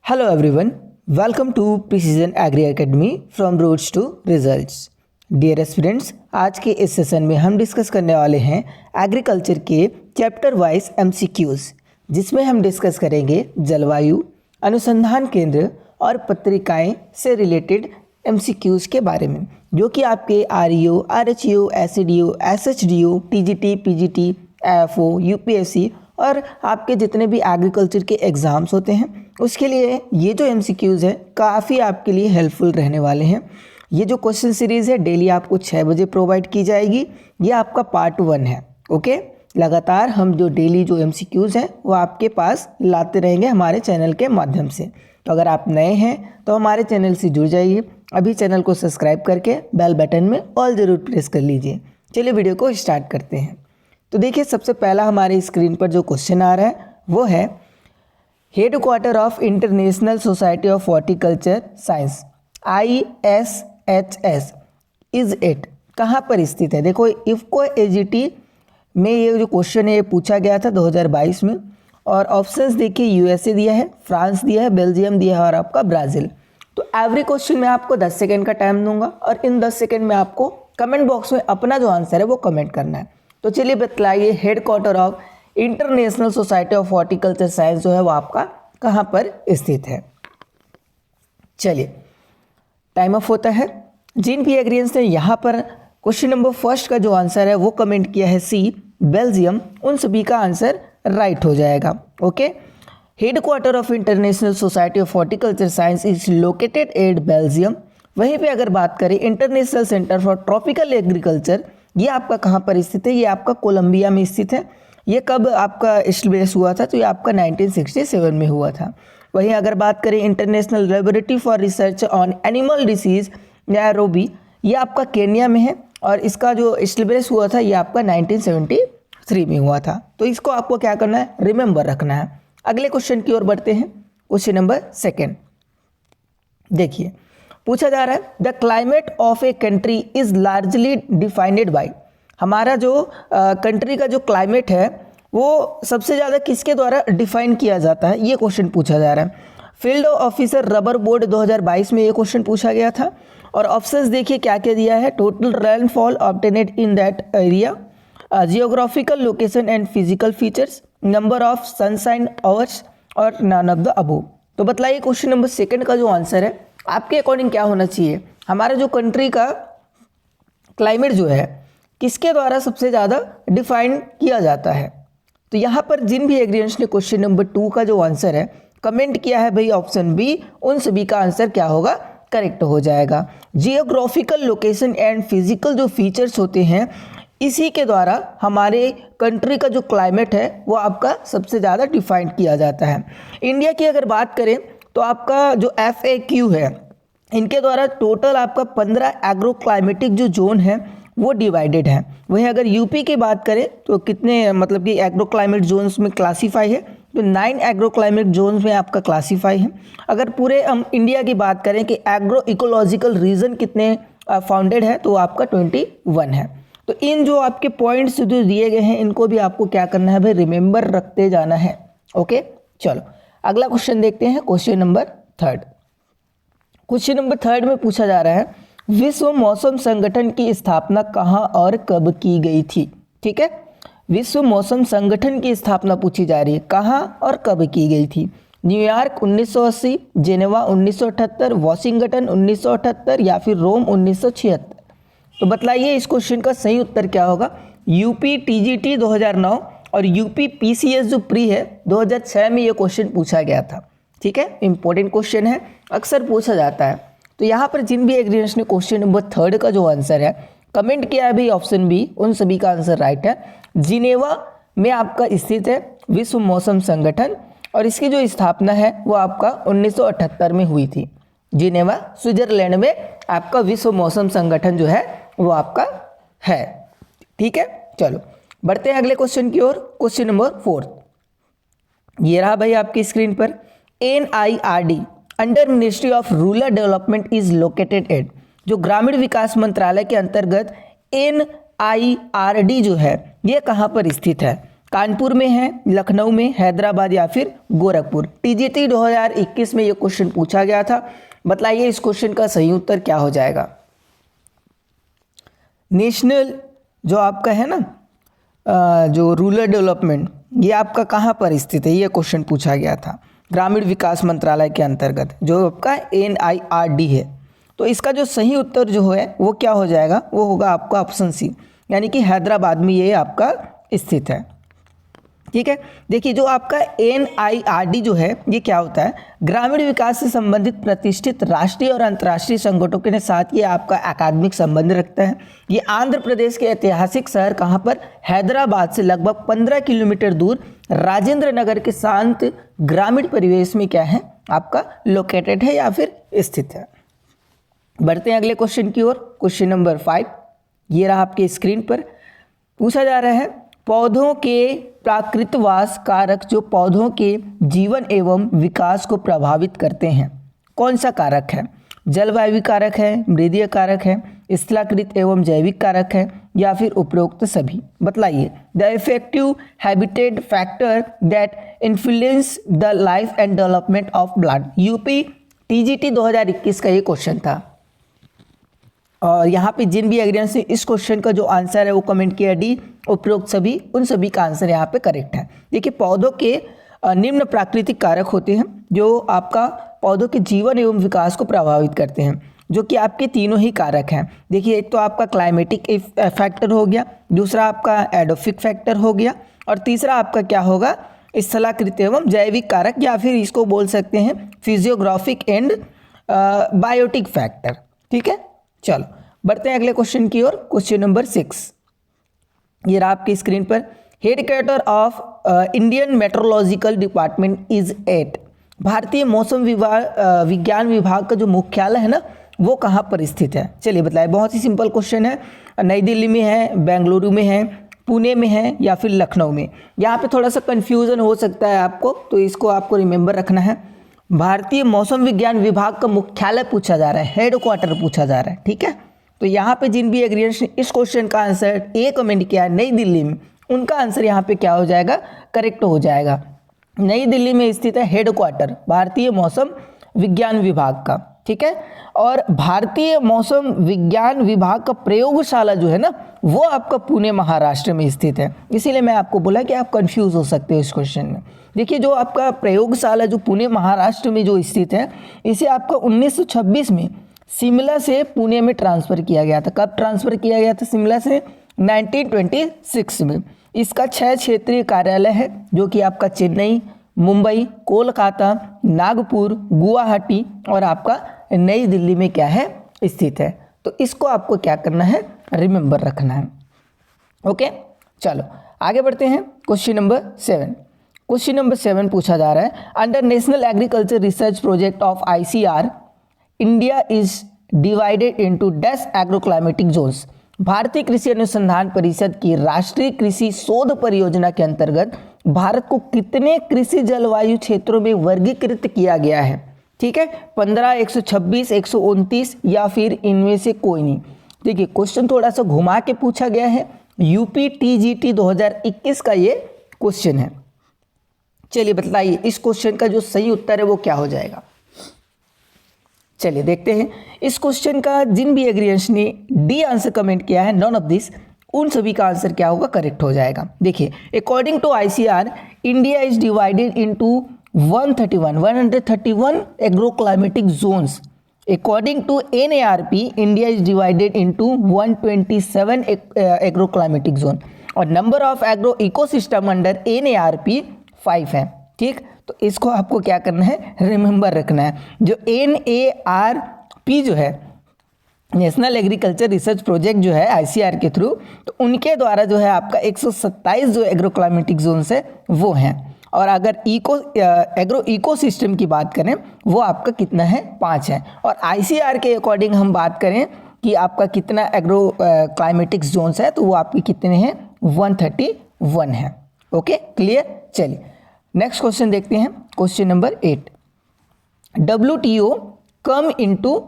Hello everyone, welcome to Precision Agri Academy from Roads to Results. Dear students, आज के इस session में हम डिस्कस करने वाले हैं एग्रीकल्चर के चैप्टर वाइज MCQs, जिसमें हम डिस्कस करेंगे जलवायु, अनुसंधान केंद्र और पत्रिकाएं से रिलेटेड MCQs के बारे में, जो कि आपके REO, RHEO, SCDO, SHDO, TGT, PGT, AFO, UPSC और आपके जितने भी एग्रीकल्चर के एग्ज़ाम्स होते हैं उसके लिए ये जो MCQs है काफ़ी आपके लिए हेल्पफुल रहने वाले हैं। ये जो क्वेश्चन सीरीज़ है डेली आपको 6 बजे प्रोवाइड की जाएगी। ये आपका पार्ट 1 है। ओके, लगातार हम जो डेली जो MCQs हैं वो आपके पास लाते रहेंगे हमारे चैनल के माध्यम से। तो अगर आप नए हैं तो हमारे चैनल से जुड़ जाइए, अभी चैनल को सब्सक्राइब करके बेल बटन में ऑल ज़रूर प्रेस कर लीजिए। चलिए वीडियो को स्टार्ट करते हैं। तो देखिए, सबसे पहला हमारे स्क्रीन पर जो क्वेश्चन आ रहा है वो है headquarter of international society of horticulture science ISHS is it कहाँ पर स्थित है। देखो, इफ्को AGT में ये जो क्वेश्चन है ये पूछा गया था 2022 में, और ऑप्शंस देखिए USA दिया है, फ्रांस दिया है, बेल्जियम दिया है और आपका ब्राज़ील। तो एवरी क्वेश्चन में आपको 10 सेकेंड का टाइम दूंगा और इन 10 सेकेंड में आपको कमेंट बॉक्स में अपना जो आंसर है वो कमेंट करना है। तो चलिए बतलाइए, headquarter of international society of horticulture science जो है वो आपका कहाँ पर स्थित है। चलिए टाइम ऑफ होता है। जिन भी एग्रीएंस ने यहाँ पर क्वेश्चन नंबर फर्स्ट का जो आंसर है वो कमेंट किया है C बेल्जियम, उन सभी का आंसर राइट हो जाएगा। Okay, headquarter of international society of horticulture science is located at Belgium. वहीं पे अगर बात करें international centre for tropical agriculture, ये आपका कहाँ पर स्थित है, ये आपका कोलंबिया में स्थित है। ये कब आपका एस्टेब्लिश हुआ था, तो ये आपका 1967 में हुआ था। वहीं अगर बात करें international laboratory for research on animal disease Nairobi, ये आपका केन्या में है और इसका जो एस्टेब्लिश हुआ था ये आपका 1973 में हुआ था। तो इसको आपको क्या करना है, रिमेंबर रखना है। अगले क्वेश्चन की ओर बढ़ते हैं। क्वेश्चन नंबर सेकेंड देखिए, पूछा जा रहा है the climate of a country is largely defined by. हमारा जो कंट्री का जो क्लाइमेट है वो सबसे ज़्यादा किसके द्वारा डिफाइन किया जाता है, ये क्वेश्चन पूछा जा रहा है। फील्ड ऑफिसर रबर बोर्ड 2022 में ये क्वेश्चन पूछा गया था। और ऑप्शंस देखिए क्या क्या दिया है, total rainfall obtained in that area, geographical location and physical features, number of sunshine hours और नन ऑफ द अबव। तो बतलाइए क्वेश्चन नंबर सेकंड का जो आंसर है आपके अकॉर्डिंग क्या होना चाहिए। हमारा जो कंट्री का क्लाइमेट जो है किसके द्वारा सबसे ज़्यादा डिफाइन किया जाता है। तो यहाँ पर जिन भी एग्रीएंट्स ने क्वेश्चन नंबर 2 का जो आंसर है कमेंट किया है भाई ऑप्शन बी, उन सभी का आंसर क्या होगा, करेक्ट हो जाएगा। जियोग्राफिकल लोकेशन एंड फिजिकल जो फीचर्स होते हैं इसी के द्वारा हमारे कंट्री का जो क्लाइमेट है वो आपका सबसे ज़्यादा डिफाइन किया जाता है। इंडिया की अगर बात करें तो आपका जो FAQ है इनके द्वारा टोटल आपका 15 एग्रो क्लाइमेटिक जो जोन है वो डिवाइडेड है। वहीं अगर यूपी की बात करें तो कितने मतलब कि एग्रो क्लाइमेट जोन्स में क्लासीफाई है, तो 9 एग्रो क्लाइमेट जोन्स में आपका क्लासीफाई है। अगर पूरे हम इंडिया की बात करें कि एग्रो इकोलॉजिकल रीजन कितने फाउंडेड है तो आपका 21 है। तो इन जो आपके पॉइंट्स जो दिए गए हैं इनको भी आपको क्या करना है भाई, रिमेंबर रखते जाना है। ओके, चलो अगला क्वेश्चन देखते हैं। Question number third. Question number third में पूछा जा रहा है विश्व मौसम संगठन की स्थापना कहाँ और कब की गई थी। ठीक है, विश्व मौसम संगठन की स्थापना पूछी जा रही है, कहाँ और कब की गई थी। न्यूयॉर्क 1980, जेनेवा 1978, वॉशिंगटन 1978 या फिर रोम 1976। तो बतलाइए इस क्वेश्चन का सही उत्तर क्या होगा। यूपी TGT 2009 और यूपी PCS जो प्री है 2006 में ये क्वेश्चन पूछा गया था। ठीक है, इंपॉर्टेंट क्वेश्चन है, अक्सर पूछा जाता है। तो यहाँ पर जिन भी एग्रीएंट्स ने क्वेश्चन नंबर थर्ड का जो आंसर है कमेंट किया है भाई ऑप्शन बी, उन सभी का आंसर राइट है। जिनेवा में आपका स्थित है विश्व मौसम संगठन और इसकी जो स्थापना है वो आपका 1978 में हुई थी। जिनेवा स्विट्जरलैंड में आपका विश्व मौसम संगठन जो है वो आपका है। ठीक है, चलो बढ़ते हैं अगले क्वेश्चन की ओर। क्वेश्चन नंबर 4 ये रहा भाई आपकी स्क्रीन पर। NIRD under ministry of rural development is located at. जो ग्रामीण विकास मंत्रालय के अंतर्गत NIRD जो है ये कहाँ पर स्थित है। कानपुर में है, लखनऊ में, हैदराबाद या फिर गोरखपुर। टीजीटी 2021 में ये क्वेश्चन पूछा गया था। बताइए इस क्वेश्चन का सही उत्तर क्या हो जाएगा। नेशनल जो आपका है ना जो रूरल डेवलपमेंट, ये आपका कहाँ पर स्थित है, ये क्वेश्चन पूछा गया था। ग्रामीण विकास मंत्रालय के अंतर्गत जो आपका NIRD है। तो इसका जो सही उत्तर जो है वो क्या हो जाएगा, वो होगा आपका ऑप्शन सी, यानी कि हैदराबाद में ये आपका स्थित है। ठीक है, देखिए जो आपका NIRD जो है ये क्या होता है, ग्रामीण विकास से संबंधित प्रतिष्ठित राष्ट्रीय और अंतर्राष्ट्रीय संगठनों के साथ ये आपका अकादमिक संबंध रखता है। ये आंध्र प्रदेश के ऐतिहासिक शहर कहाँ पर, हैदराबाद से लगभग 15 किलोमीटर दूर राजेंद्र नगर के शांत ग्रामीण परिवेश में क्या है आपका लोकेटेड है या फिर स्थित है। बढ़ते हैं अगले क्वेश्चन की ओर। क्वेश्चन नंबर 5 ये रहा आपके स्क्रीन पर। पूछा जा रहा है पौधों के प्राकृतवास कारक जो पौधों के जीवन एवं विकास को प्रभावित करते हैं, कौन सा कारक है। जलवायु कारक है, मृदीय कारक है, स्थलाकृत एवं जैविक कारक है या फिर उपरोक्त सभी। बतलाइए। The effective habitat factor that influence the life and development of plant. UP TGT 2021 का ये क्वेश्चन था। और यहाँ पे जिन भी एग्रीडियंट्स ने इस क्वेश्चन का जो आंसर है वो कमेंट किया डी, उपरोक्त सभी, उन सभी का आंसर यहाँ पे करेक्ट है। देखिए पौधों के निम्न प्राकृतिक कारक होते हैं जो आपका पौधों के जीवन एवं विकास को प्रभावित करते हैं, जो कि आपके तीनों ही कारक हैं। देखिए एक तो आपका क्लाइमेटिक फैक्टर हो गया, दूसरा आपका एडोफिक फैक्टर हो गया और तीसरा आपका क्या होगा स्थलाकृत एवं जैविक कारक या फिर इसको बोल सकते हैं फिजियोग्राफिक एंड बायोटिक फैक्टर। ठीक है, चलो बढ़ते हैं अगले क्वेश्चन की ओर। क्वेश्चन नंबर 6 ये रहा आपकी स्क्रीन पर। Headquarter of Indian meteorological department is at. भारतीय मौसम विज्ञान विभाग का जो मुख्यालय है ना वो कहाँ पर स्थित है। चलिए बताइए, बहुत ही सिंपल क्वेश्चन है। नई दिल्ली में है, बेंगलुरु में है, पुणे में है या फिर लखनऊ में। यहाँ पे थोड़ा सा कन्फ्यूज़न हो सकता है आपको, तो इसको आपको रिमेंबर रखना है। भारतीय मौसम विज्ञान विभाग का मुख्यालय पूछा जा रहा है, हेडक्वार्टर पूछा जा रहा है। ठीक है, तो यहाँ पे जिन भी एग्रीडियंट्स ने इस क्वेश्चन का आंसर ए कमेंट किया है नई दिल्ली में, उनका आंसर यहाँ पे क्या हो जाएगा, करेक्ट हो जाएगा। नई दिल्ली में स्थित है हेडक्वार्टर भारतीय मौसम विज्ञान विभाग का। ठीक है, और भारतीय मौसम विज्ञान विभाग का प्रयोगशाला जो है ना वो आपका पुणे महाराष्ट्र में स्थित है। इसीलिए मैं आपको बोला कि आप कंफ्यूज हो सकते हो इस क्वेश्चन में। देखिए जो आपका प्रयोगशाला जो पुणे महाराष्ट्र में जो स्थित है, इसे आपका 1926 में शिमला से पुणे में ट्रांसफ़र किया गया था। कब ट्रांसफ़र किया गया था शिमला से, 1926 में। इसका 6 क्षेत्रीय कार्यालय है जो कि आपका चेन्नई, मुंबई, कोलकाता, नागपुर, गुवाहाटी और आपका नई दिल्ली में क्या है स्थित है। तो इसको आपको क्या करना है, रिमेंबर रखना है। ओके, चलो आगे बढ़ते हैं। Question number 7। क्वेश्चन नंबर 7 पूछा जा रहा है, under national agriculture research project of ICR India is divided into dash agroclimatic Jones. भारतीय कृषि अनुसंधान परिषद की राष्ट्रीय कृषि शोध परियोजना के अंतर्गत भारत को कितने कृषि जलवायु क्षेत्रों में वर्गीकृत किया गया है। ठीक है, 15, 126, 129 या फिर इनमें से कोई नहीं। देखिए क्वेश्चन थोड़ा सा घुमा के पूछा गया है, यूपी TGT 2021 का ये क्वेश्चन है। चलिए बताइए इस क्वेश्चन का जो सही उत्तर है वो क्या हो जाएगा। चलिए देखते हैं इस क्वेश्चन का जिन भी एग्रीडियंट्स ने डी आंसर कमेंट किया है, नॉन ऑफ दिस, उन सभी का आंसर क्या होगा, करेक्ट हो जाएगा। देखिए according to ICR India is divided into 131 agroclimatic zones. According to NARP India is divided into 127 agroclimatic zone और number of agro ecosystem under NARP 5 है। ठीक, तो इसको आपको क्या करना है, रिमेंबर रखना है। जो NARP जो है नेशनल एग्रीकल्चर रिसर्च प्रोजेक्ट जो है ICR के थ्रू, तो उनके द्वारा जो है आपका 127 जो एग्रोक्लाइमेटिक जोन्स है वो हैं। और अगर एग्रो इकोसिस्टम की बात करें वो आपका कितना है, 5 है। और ICR के अकॉर्डिंग हम बात करें कि आपका कितना एग्रो क्लाइमेटिक जोन्स है, तो वो आपके कितने हैं, 131 है। Okay clear. चलिए नेक्स्ट क्वेश्चन देखते हैं। Question number 8, WTO come into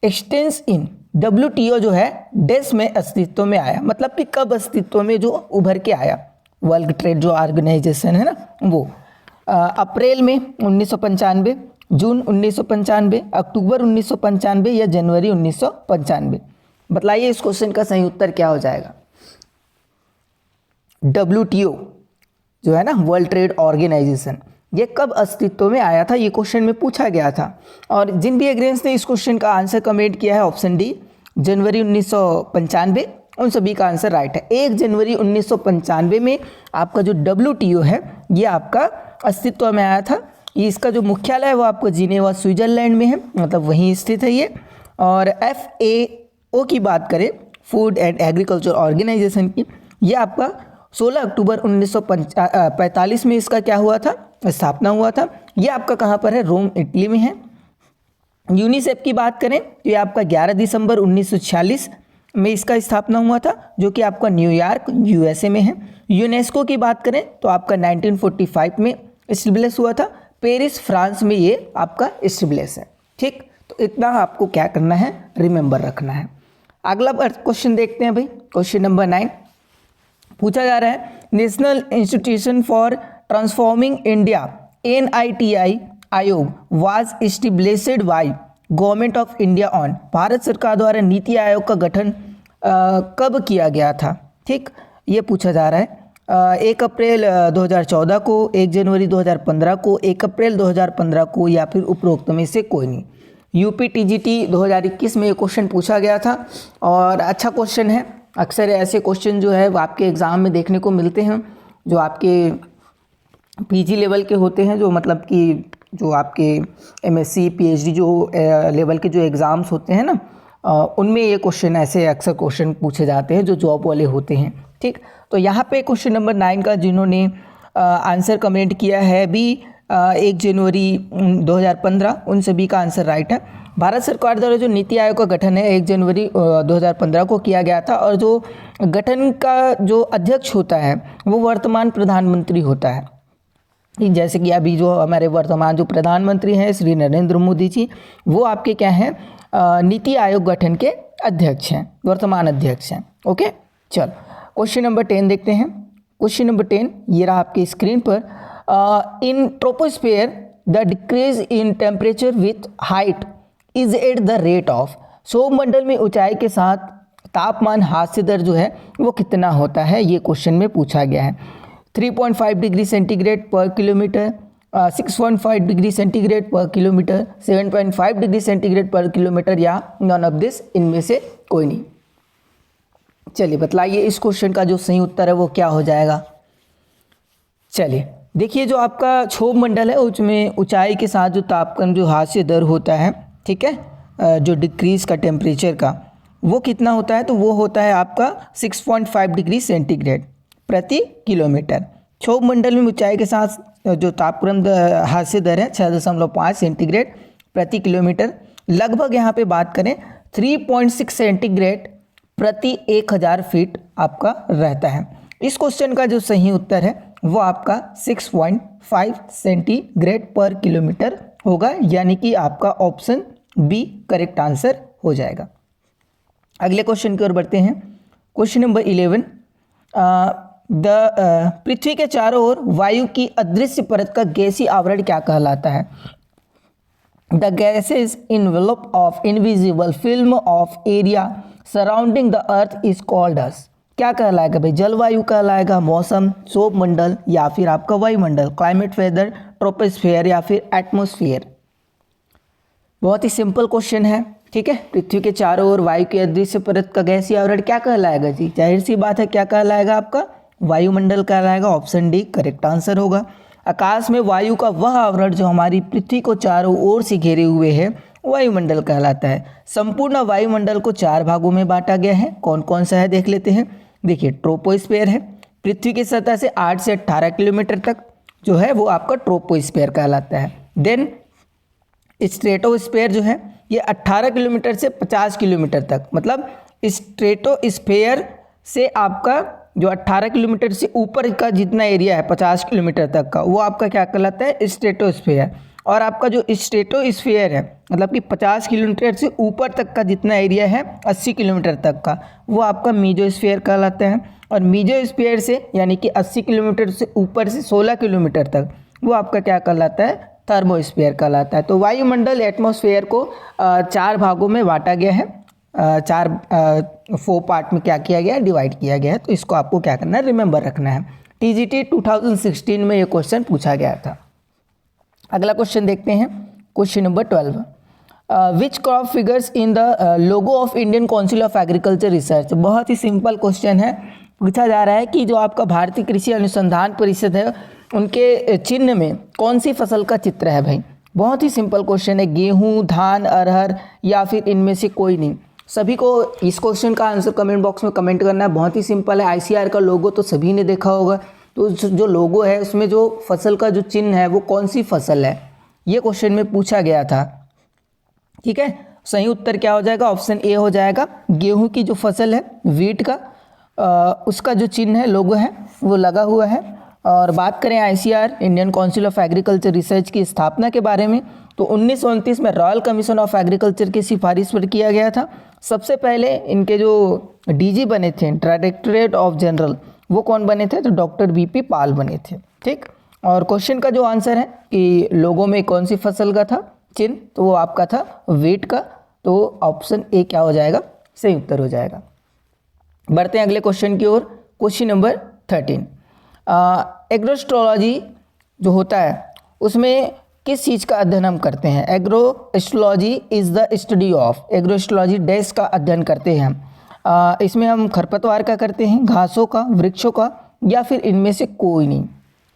existence in. WTO जो है डेस में अस्तित्व में आया, मतलब कि कब अस्तित्व में जो उभर के आया वर्ल्ड ट्रेड जो ऑर्गेनाइजेशन है ना वो। अप्रैल में 1995, जून 1995, अक्टूबर 1995 या जनवरी 1995। बताइए इस क्वेश्चन का सही उत्तर क्या हो जाएगा। WTO जो है ना वर्ल्ड ट्रेड ऑर्गेनाइजेशन, ये कब अस्तित्व में आया था, ये क्वेश्चन में पूछा गया था। और जिन भी एग्रेंस ने इस क्वेश्चन का आंसर कमेंट किया है ऑप्शन डी जनवरी 1995, उन सभी का आंसर राइट है। 1 जनवरी 1995 में आपका जो WTO है ये आपका अस्तित्व में आया था। ये इसका जो मुख्यालय है वो आपको जिनेवा स्विट्जरलैंड में है, मतलब वहीं स्थित है ये। और FAO की बात करें, फूड एंड एग्रीकल्चर ऑर्गेनाइजेशन की, ये आपका 16 अक्टूबर 1945 में इसका क्या हुआ था, स्थापना हुआ था। ये आपका कहाँ पर है, रोम इटली में है। यूनिसेफ की बात करें तो ये आपका 11 दिसंबर 1946 में इसका स्थापना हुआ था, जो कि आपका न्यूयॉर्क USA में है। यूनेस्को की बात करें तो आपका 1945 में इस्टेब्लिश हुआ था, पेरिस फ्रांस में ये आपका इस्टेब्लिश है। ठीक, तो इतना आपको क्या करना है, रिमेंबर रखना है। अगला क्वेश्चन देखते हैं भाई। क्वेश्चन नंबर 9 पूछा जा रहा है, national institution for transforming India NITI आयोग was established by government of India on. Bharat सरकार द्वारा नीति आयोग का गठन कब किया गया था। ठीक, ये पूछा जा रहा है 1 अप्रैल 2014 को, 1 जनवरी 2015 को, 1 अप्रैल 2015 को, या फिर उपरोक्त में से कोई नहीं। UPTGT 2021 में ये क्वेश्चन पूछा गया था और अच्छा क्वेश्चन है। अक्सर ऐसे क्वेश्चन जो है वो आपके एग्ज़ाम में देखने को मिलते हैं, जो आपके PG लेवल के होते हैं, जो मतलब कि जो आपके MSc PhD जो लेवल के जो एग्ज़ाम्स होते हैं ना, उनमें ये क्वेश्चन ऐसे अक्सर क्वेश्चन पूछे जाते हैं जो जॉब वाले होते हैं। ठीक, तो यहाँ पे क्वेश्चन नंबर 9 का जिन्होंने आंसर कमेंट किया है भी 1 जनवरी 2015, उन सभी का आंसर राइट है। भारत सरकार द्वारा जो नीति आयोग का गठन है 1 जनवरी 2015 को किया गया था, और जो गठन का जो अध्यक्ष होता है वो वर्तमान प्रधानमंत्री होता है। जैसे कि अभी जो हमारे वर्तमान जो प्रधानमंत्री हैं श्री नरेंद्र मोदी जी, वो आपके क्या हैं, नीति आयोग गठन के अध्यक्ष हैं, वर्तमान अध्यक्ष हैं। ओके, चलो क्वेश्चन नंबर 10 देखते हैं। क्वेश्चन नंबर 10 ये रहा आपकी स्क्रीन पर। In troposphere the decrease in temperature with height is at the rate of. सौरमंडल में ऊंचाई के साथ तापमान हास्य दर जो है वो कितना होता है, ये क्वेश्चन में पूछा गया है। 3.5 डिग्री सेंटीग्रेड पर किलोमीटर, 6.5 डिग्री सेंटीग्रेड पर किलोमीटर, 7.5 डिग्री सेंटीग्रेड पर किलोमीटर, या नॉन ऑफ दिस, इनमें से कोई नहीं। चलिए बतलाइए इस क्वेश्चन का जो सही उत्तर है वो क्या हो जाएगा। चलिए देखिए, जो आपका क्षोभ मंडल है उसमें ऊंचाई के साथ जो तापमान जो हास्य दर होता है, ठीक है, जो डिक्रीज का टेम्परेचर का, वो कितना होता है, तो वो होता है आपका 6.5 डिग्री सेंटीग्रेड प्रति किलोमीटर। क्षोभ मंडल में ऊंचाई के साथ जो तापक्रम हास्य दर है 6.5 सेंटीग्रेड प्रति किलोमीटर, लगभग यहाँ पे बात करें 3.6 सेंटीग्रेड प्रति 1000 फीट आपका रहता है। इस क्वेश्चन का जो सही उत्तर है वो आपका 6.5 सेंटीग्रेड पर किलोमीटर होगा, यानी कि आपका ऑप्शन बी करेक्ट आंसर हो जाएगा। अगले क्वेश्चन की ओर बढ़ते हैं। क्वेश्चन नंबर 11, पृथ्वी के चारों ओर वायु की अदृश्य परत का गैसीय आवरण क्या कहलाता है। The gaseous envelope of invisible film of area surrounding the earth is called as. क्या कहलाएगा भाई, जलवायु कहलाएगा, मौसम, क्षोभ मंडल, या फिर आपका वायुमंडल, क्लाइमेट, वेदर, ट्रोपोस्फेयर, या फिर एटमॉस्फेयर। बहुत ही सिंपल क्वेश्चन है। ठीक है, पृथ्वी के चारों ओर वायु की अदृश्य परत का गैसीय आवरण क्या कहलाएगा जी, जाहिर सी बात है क्या कहलाएगा, आपका वायुमंडल कहलाएगा। ऑप्शन डी करेक्ट आंसर होगा। आकाश में वायु का वह आवरण जो हमारी पृथ्वी को चारों ओर से घेरे हुए है वायुमंडल कहलाता है। संपूर्ण वायुमंडल को 4 भागों में बांटा गया है। कौन कौन सा है देख लेते हैं। देखिए, ट्रोपोस्फेयर है, पृथ्वी की सतह से 8 से 18 किलोमीटर तक जो है वो आपका ट्रोपोस्फेयर कहलाता है। देन स्ट्रेटोस्फेयर जो है ये 18 किलोमीटर से 50 किलोमीटर तक, मतलब स्ट्रेटोस्फेयर से आपका जो 18 किलोमीटर से ऊपर का जितना एरिया है 50 किलोमीटर तक का, वो आपका क्या कहलाता है, स्ट्रेटोस्फेयर। और आपका जो स्ट्रेटोस्फीयर है, मतलब कि 50 किलोमीटर से ऊपर तक का जितना एरिया है 80 किलोमीटर तक का, वो आपका मीजोस्फीयर कहलाता है। और मीजोस्फीयर से यानी कि 80 किलोमीटर से ऊपर से 16 किलोमीटर तक वो आपका क्या कहलाता है, थर्मोस्फीयर कहलाता है। तो वायुमंडल एटमॉस्फेयर को 4 भागों में बांटा गया है, 4 पार्ट में क्या किया गया है, डिवाइड किया गया है। तो इसको आपको क्या करना है, रिमेंबर रखना है। टीजीटी 2016 में ये क्वेश्चन पूछा गया था। अगला क्वेश्चन देखते हैं, question number 12। Which crop figures in the logo of Indian council of agriculture research. बहुत ही सिंपल क्वेश्चन है, पूछा जा रहा है कि जो आपका भारतीय कृषि अनुसंधान परिषद है उनके चिन्ह में कौन सी फसल का चित्र है भाई। बहुत ही सिंपल क्वेश्चन है, गेहूं, धान, अरहर या फिर इनमें से कोई नहीं। सभी को इस क्वेश्चन का आंसर कमेंट बॉक्स में कमेंट करना है। बहुत ही सिंपल है, आईसीआर का लोगो तो सभी ने देखा होगा, तो जो लोगो है उसमें जो फसल का जो चिन्ह है वो कौन सी फसल है, ये क्वेश्चन में पूछा गया था। ठीक है, सही उत्तर क्या हो जाएगा, ऑप्शन ए हो जाएगा। गेहूं की जो फसल है, वीट का, उसका जो चिन्ह है, लोगो है, वो लगा हुआ है। और बात करें ICR, Indian council of agriculture research की स्थापना के बारे में, तो 1929 में रॉयल कमीशन ऑफ एग्रीकल्चर की सिफारिश पर किया गया था। सबसे पहले इनके जो डीजी बने थे, डायरेक्टरेट ऑफ जनरल, वो कौन बने थे, तो डॉक्टर बीपी पाल बने थे। ठीक, और क्वेश्चन का जो आंसर है कि लोगों में कौन सी फसल का था चिन्ह, तो वो आपका था वीट का। तो ऑप्शन ए क्या हो जाएगा, सही उत्तर हो जाएगा। बढ़ते हैं अगले क्वेश्चन की ओर, क्वेश्चन नंबर 13। एग्रोस्ट्रोलॉजी जो होता है उसमें किस चीज़ का अध्ययन हम करते हैं। Agrostology is the study of, agrostology dash का अध्ययन करते हैं हम। इसमें हम खरपतवार का करते हैं, घासों का, वृक्षों का, या फिर इनमें से कोई नहीं।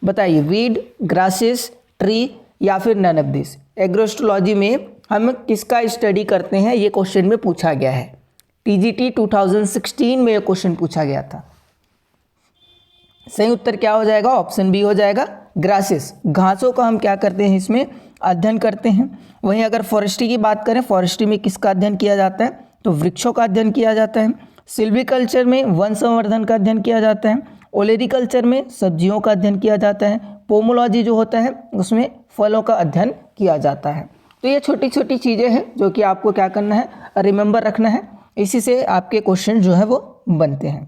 बताइए, वीड, ग्रासेस, ट्री या फिर नन ऑफ दिस। एग्रोस्ट्रोलॉजी में हम किसका स्टडी करते हैं, ये क्वेश्चन में पूछा गया है। टीजीटी 2016 में ये क्वेश्चन पूछा गया था। सही उत्तर क्या हो जाएगा, ऑप्शन बी हो जाएगा, ग्रासेस। घासों का हम क्या करते हैं, इसमें अध्ययन करते हैं। वहीं अगर फॉरेस्ट्री की बात करें, फॉरेस्ट्री में किसका अध्ययन किया जाता है, तो वृक्षों का अध्ययन किया जाता है। सिल्वीकल्चर में वन संवर्धन का अध्ययन किया जाता है। ओलेरिकल्चर में सब्जियों का अध्ययन किया जाता है। पोमोलॉजी जो होता है उसमें फलों का अध्ययन किया जाता है। तो ये छोटी छोटी चीज़ें हैं जो कि आपको क्या करना है, रिमेंबर रखना है। इसी से आपके क्वेश्चन जो है वो बनते हैं।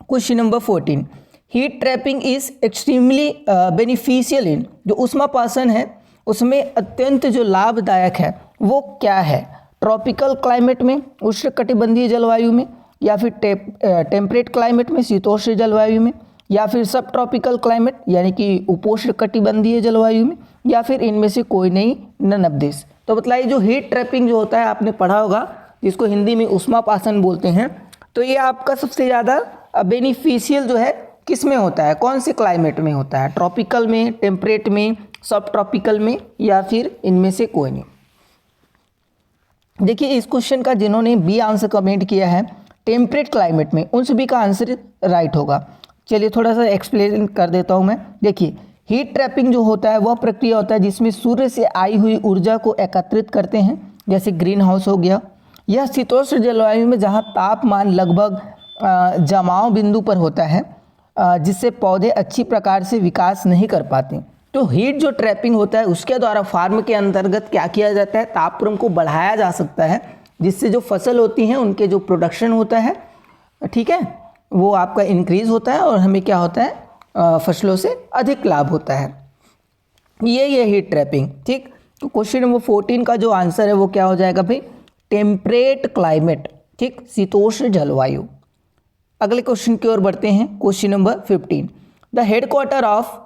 Question number 14, heat trapping is extremely beneficial in, जो ऊष्मापासन है उसमें अत्यंत जो लाभदायक है वो क्या है। ट्रॉपिकल क्लाइमेट में, उष्णकटिबंधीय जलवायु में, या फिर टेम्परेट क्लाइमेट में, शीतोष्ण जलवायु में, या फिर सब ट्रॉपिकल क्लाइमेट यानी कि उपोष्णकटिबंधीय जलवायु में, या फिर इनमें से कोई नहीं, नन ऑफ दिस। तो बताइए, जो हीट ट्रैपिंग जो होता है आपने पढ़ा होगा, जिसको हिंदी में ऊष्मापासन बोलते हैं, तो ये आपका सबसे ज़्यादा बेनिफिशियल जो है किस में होता है, कौन से क्लाइमेट में होता है, ट्रॉपिकल में, टेम्परेट में, सब ट्रॉपिकल में, या फिर इनमें से कोई नहीं। देखिए, इस क्वेश्चन का जिन्होंने बी आंसर कमेंट किया है टेम्परेट क्लाइमेट में, उन सभी का आंसर राइट होगा। चलिए थोड़ा सा एक्सप्लेन कर देता हूँ मैं। देखिए, हीट ट्रैपिंग जो होता है वह प्रक्रिया होता है जिसमें सूर्य से आई हुई ऊर्जा को एकत्रित करते हैं, जैसे ग्रीन हाउस हो गया। यह शीतोष्ण जलवायु में जहाँ तापमान लगभग जमाव बिंदु पर होता है, जिससे पौधे अच्छी प्रकार से विकास नहीं कर पाते। तो हीट जो ट्रैपिंग होता है उसके द्वारा फार्म के अंतर्गत क्या किया जाता है, तापक्रम को बढ़ाया जा सकता है, जिससे जो फसल होती हैं उनके जो प्रोडक्शन होता है, ठीक है, वो आपका इंक्रीज होता है और हमें क्या होता है, फसलों से अधिक लाभ होता है। ये हीट ट्रैपिंग। ठीक, तो क्वेश्चन नंबर 14 का जो आंसर है वो क्या हो जाएगा भाई, टेम्परेट क्लाइमेट। ठीक, शीतोष्ण जलवायु। अगले क्वेश्चन की ओर बढ़ते हैं, question number 15, the headquarter of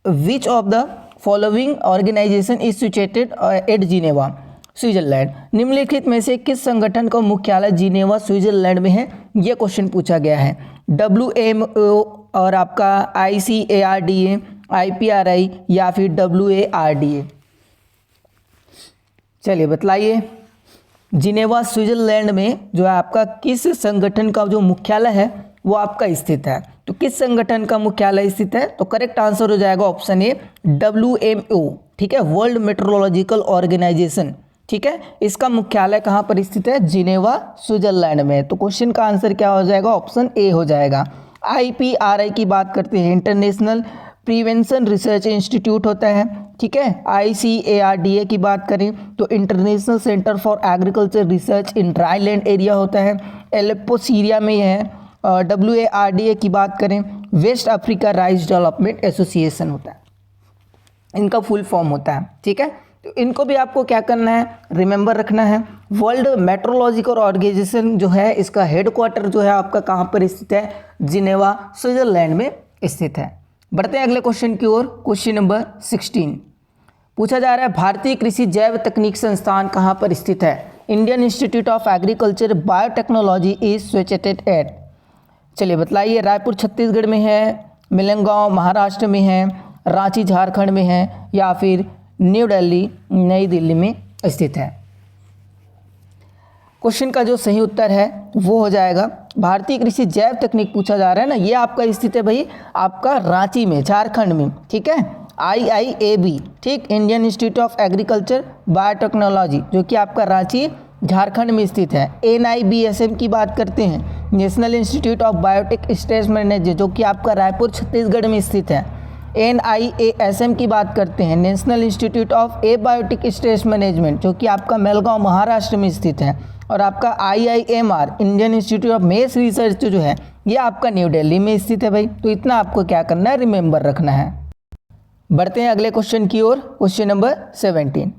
which of the following organisation is situated at Geneva, Switzerland. निम्नलिखित में से किस संगठन का मुख्यालय जिनेवा, स्विट्जरलैंड में है, यह क्वेश्चन पूछा गया है। WMO और आपका ICARDA, IPRI या फिर WARDA। चलिए बतलाइए, जिनेवा स्विट्जरलैंड में जो है आपका किस संगठन का जो मुख्यालय है वो आपका स्थित है। तो किस संगठन का मुख्यालय स्थित है, तो करेक्ट आंसर हो जाएगा ऑप्शन ए, WMO। ठीक है, वर्ल्ड मेट्रोलॉजिकल ऑर्गेनाइजेशन। ठीक है, इसका मुख्यालय कहाँ पर स्थित है, जिनेवा स्विट्जरलैंड में। तो क्वेश्चन का आंसर क्या हो जाएगा, ऑप्शन ए हो जाएगा। IPRI की बात करते हैं, इंटरनेशनल प्रिवेंशन रिसर्च इंस्टीट्यूट होता है, ठीक है। ICARDA की बात करें तो international centre for agriculture research in dry land area होता है, एलेप्पो सीरिया में है। WARDA की बात करें West Africa rice development association होता है, इनका फुल फॉर्म होता है, ठीक है। तो इनको भी आपको क्या करना है, रिमेंबर रखना है। वर्ल्ड मेट्रोलॉजिकल ऑर्गेनाइजेशन जो है इसका हेडक्वार्टर जो है आपका कहाँ पर स्थित है, जिनेवा स्विट्जरलैंड में स्थित है। बढ़ते हैं अगले क्वेश्चन की ओर। क्वेश्चन नंबर 16 पूछा जा रहा है भारतीय कृषि जैव तकनीक संस्थान कहाँ पर स्थित है। Indian institute of agriculture biotechnology is situated eight, चलिए बतलाइए। रायपुर छत्तीसगढ़ में है, मिलनगांव महाराष्ट्र में है, रांची झारखंड में है, या फिर न्यू दिल्ली नई दिल्ली में स्थित है। क्वेश्चन का जो सही उत्तर है वो हो जाएगा भारतीय कृषि जैव तकनीक पूछा जा रहा है ना, ये आपका स्थित है भाई आपका रांची में, झारखंड में, ठीक है। IIAB, ठीक, Indian institute of agriculture biotechnology जो कि आपका रांची झारखंड में स्थित है। NIBSM की बात करते हैं, national institute of biotech state management जो कि आपका रायपुर छत्तीसगढ़ में स्थित है। NIASM की बात करते हैं, national institute of abiotic state management जो कि आपका मेलगांव महाराष्ट्र में स्थित है। और आपका IIMR Indian institute of mess research जो है ये आपका न्यू दिल्ली में स्थित है भाई। तो इतना आपको क्या करना है, रिमेंबर रखना है। बढ़ते हैं अगले क्वेश्चन की ओर। क्वेश्चन नंबर 17,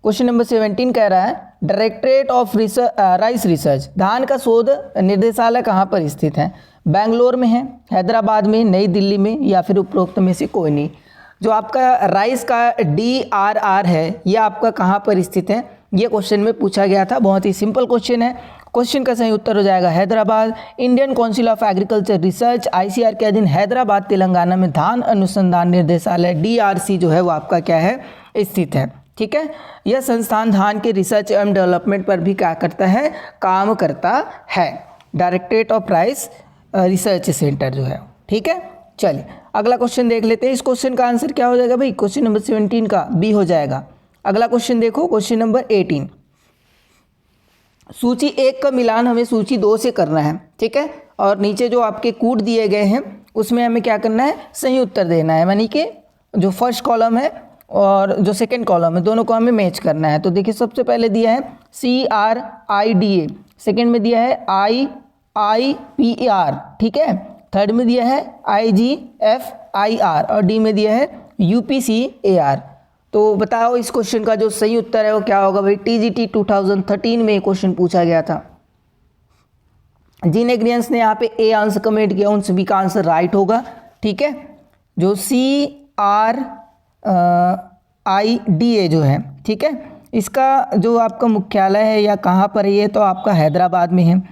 क्वेश्चन नंबर 17 कह रहा है डायरेक्टरेट ऑफ राइस रिसर्च, धान का शोध निर्देशालय कहाँ पर स्थित है। बेंगलोर में है, हैदराबाद में, नई दिल्ली में, या फिर उपरोक्त में से कोई नहीं। जो आपका राइस का DRR है ये आपका कहाँ पर स्थित है, ये क्वेश्चन में पूछा गया था। बहुत ही सिंपल क्वेश्चन है। क्वेश्चन का सही उत्तर हो जाएगा Hyderabad. Indian council of agriculture research ICR के अधीन हैदराबाद तेलंगाना में धान अनुसंधान निर्देशालय DRC जो है वो आपका क्या है, स्थित है, ठीक है। यह संस्थान धान के रिसर्च एवं डेवलपमेंट पर भी क्या करता है, काम करता है। Directorate of rice research centre जो है, ठीक है। चलिए अगला क्वेश्चन देख लेते हैं। इस क्वेश्चन का आंसर क्या हो जाएगा भाई, क्वेश्चन नंबर 17 का B हो जाएगा। अगला क्वेश्चन देखो, क्वेश्चन नंबर 18, सूची 1 का मिलान हमें सूची 2 से करना है, ठीक है। और नीचे जो आपके कूट दिए गए हैं उसमें हमें क्या करना है, सही उत्तर देना है, यानी कि जो फर्स्ट कॉलम है और जो सेकंड कॉलम है दोनों को हमें मैच करना है। तो देखिए सबसे पहले दिया है CRIDA, सेकंड में दिया है IIPR, ठीक है। थर्ड में दिया है IGFIR और डी में दिया है UPCAR। तो बताओ इस क्वेश्चन का जो सही उत्तर है वो क्या होगा भाई। TGT 2013 में क्वेश्चन पूछा गया था। जिन एग्रियंस ने यहाँ पे ए आंसर कमेंट किया उन सभी का आंसर राइट होगा, ठीक है। जो CRIDA जो है, ठीक है, इसका जो आपका मुख्यालय है या कहाँ पर है, ये तो आपका हैदराबाद में है।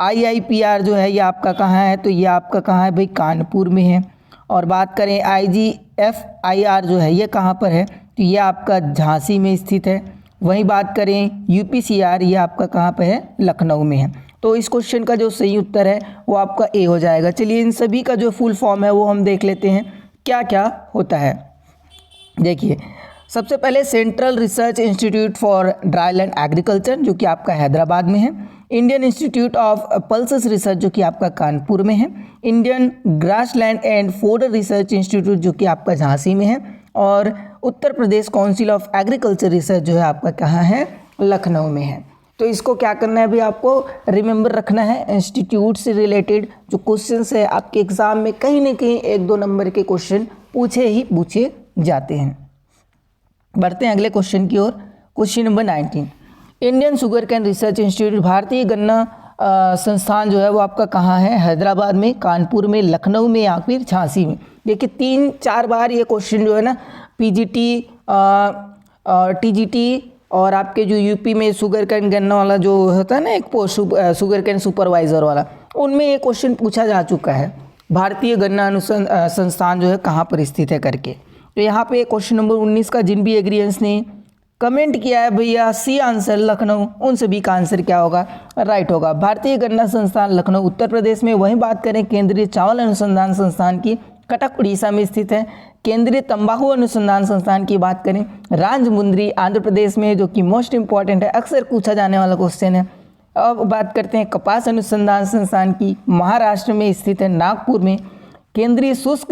IIPR जो है ये आपका कहाँ है, तो ये आपका कहाँ है भाई, कानपुर में है। और बात करें IGFIR जो है ये कहाँ पर है, तो ये आपका झांसी में स्थित है। वहीं बात करें UPCR ये आपका कहाँ पे है, लखनऊ में है। तो इस क्वेश्चन का जो सही उत्तर है वो आपका A हो जाएगा। चलिए इन सभी का जो फुल फॉर्म है वो हम देख लेते हैं क्या क्या होता है। देखिए सबसे पहले central research institute for dryland agriculture जो कि आपका हैदराबाद में है। Indian institute of pulses research जो कि आपका कानपुर में है। Indian grassland and food research institute जो कि आपका झांसी में है। और Uttar Pradesh council of agriculture research जो है आपका कहाँ है, लखनऊ में है। तो इसको क्या करना है भी आपको रिमेंबर रखना है। इंस्टीट्यूट से रिलेटेड जो क्वेश्चन है आपके एग्जाम में कहीं ना कहीं 1-2 नंबर के क्वेश्चन पूछे जाते हैं। बढ़ते हैं अगले क्वेश्चन की ओर। Question number 19, Indian sugar cane research institute भारतीय गन्ना संस्थान जो है वो आपका कहाँ है, हैदराबाद में, कानपुर में, लखनऊ में या फिर झांसी में। देखिए 3-4 बार ये क्वेश्चन जो है ना PGT TGT और आपके जो यूपी में शुगर कैन गन्ना वाला जो होता है ना एक पोस्ट शुगर कैन सुपरवाइज़र वाला, उनमें ये क्वेश्चन पूछा जा चुका है, भारतीय गन्ना संस्थान जो है कहाँ पर स्थित है करके। तो यहाँ पे क्वेश्चन नंबर 19 का जिन भी एग्रियंस ने कमेंट किया है भैया C आंसर लखनऊ, उन सभी का आंसर क्या होगा, राइट होगा। भारतीय गन्ना संस्थान लखनऊ उत्तर प्रदेश में। वहीं बात करें केंद्रीय चावल अनुसंधान संस्थान की, कटक उड़ीसा में स्थित है। केंद्रीय तंबाकू अनुसंधान संस्थान की बात करें राजमुंद्री आंध्र प्रदेश में, जो कि मोस्ट इंपॉर्टेंट है, अक्सर पूछा जाने वाला क्वेश्चन है। अब बात करते हैं कपास अनुसंधान संस्थान की, महाराष्ट्र में स्थित है, नागपुर में। केंद्रीय शुष्क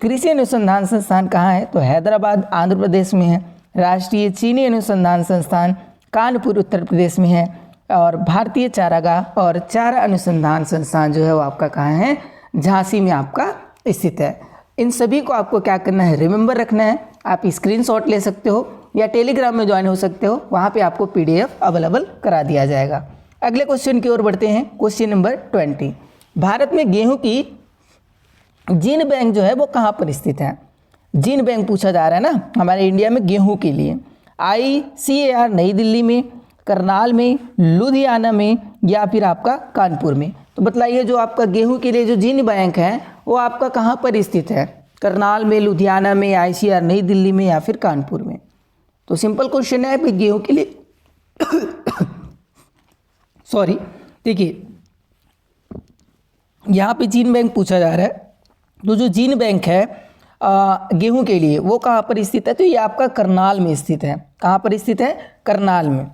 कृषि अनुसंधान संस्थान कहाँ है? तो हैदराबाद आंध्र प्रदेश में है। राष्ट्रीय चीनी अनुसंधान संस्थान कानपुर उत्तर प्रदेश में है। और भारतीय चारागाह और चारा अनुसंधान संस्थान जो है वो आपका कहाँ है? झांसी में आपका स्थित है। इन सभी को आपको क्या करना है? रिमेंबर रखना है। आप स्क्रीनशॉट ले सकते हो या टेलीग्राम में ज्वाइन हो सकते हो, वहाँ पे आपको PDF अवेलेबल करा दिया जाएगा। अगले क्वेश्चन की ओर बढ़ते हैं। क्वेश्चन नंबर 20, भारत में गेहूं की जीन बैंक जो है वो कहाँ पर स्थित है? जीन बैंक पूछा जा रहा है ना हमारे इंडिया में गेहूं के लिए। ICAR नई दिल्ली में, करनाल में, लुधियाना में या फिर आपका कानपुर में। तो बतलाइए जो आपका गेहूं के लिए जो जीन बैंक है वो आपका कहाँ पर स्थित है? करनाल में, लुधियाना में, ICAR नई दिल्ली में या फिर कानपुर में। तो सिंपल क्वेश्चन है कि गेहूं के लिए सॉरी, देखिए यहाँ पे जीन बैंक पूछा जा रहा है। तो जो जीन बैंक है गेहूं के लिए वो कहाँ पर स्थित है? तो ये आपका करनाल में स्थित है। कहाँ पर स्थित है? करनाल में।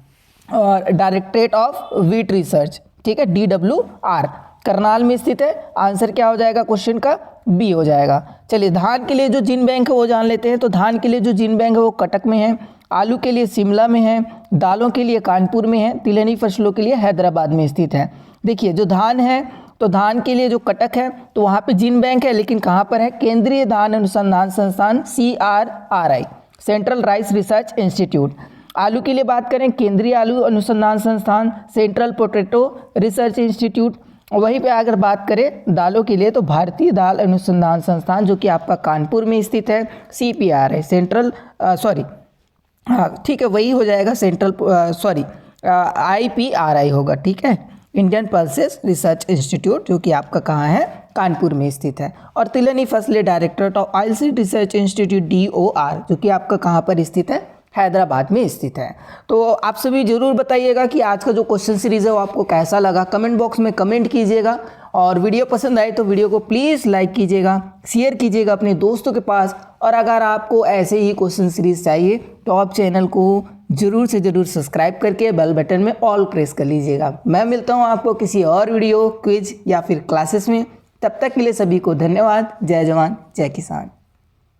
और डायरेक्टरेट ऑफ व्हीट रिसर्च, ठीक है, DWR, करनाल में स्थित है। आंसर क्या हो जाएगा क्वेश्चन का? B हो जाएगा। चलिए धान के लिए जो जीन बैंक है वो जान लेते हैं। तो धान के लिए जो जीन बैंक है वो कटक में है, आलू के लिए शिमला में है, दालों के लिए कानपुर में है, तिलहनी फसलों के लिए हैदराबाद में स्थित है। देखिए जो धान है तो धान के लिए जो कटक है तो वहाँ पे जीन बैंक है, लेकिन कहाँ पर है? केंद्रीय धान अनुसंधान संस्थान CRRI, central rice research institute. आलू की लिए बात करें, केंद्रीय आलू अनुसंधान संस्थान, सेंट्रल पोटैटो रिसर्च इंस्टीट्यूट। वहीं पे अगर बात करें दालों के लिए तो भारतीय दाल अनुसंधान संस्थान जो कि आपका कानपुर में स्थित है, CPRI, सेंट्रल हाँ ठीक है वही हो जाएगा, सेंट्रल IPRI होगा, ठीक है, इंडियन पल्सेस रिसर्च इंस्टीट्यूट, जो कि आपका कहाँ है? कानपुर में स्थित है। और तिलहनी फसलें directorate of oilseed research institute DOR जो कि आपका कहाँ पर स्थित है? हैदराबाद में स्थित है। तो आप सभी जरूर बताइएगा कि आज का जो क्वेश्चन सीरीज है वो आपको कैसा लगा। कमेंट बॉक्स में कमेंट कीजिएगा और वीडियो पसंद आए तो वीडियो को प्लीज़ लाइक कीजिएगा, शेयर कीजिएगा अपने दोस्तों के पास। और अगर आपको ऐसे ही क्वेश्चन सीरीज चाहिए तो आप चैनल को जरूर से जरूर सब्सक्राइब करके बेल बटन में ऑल प्रेस कर लीजिएगा। मैं मिलता हूँ आपको किसी और वीडियो, क्विज या फिर क्लासेस में। तब तक के लिए सभी को धन्यवाद। जय जवान जय किसान।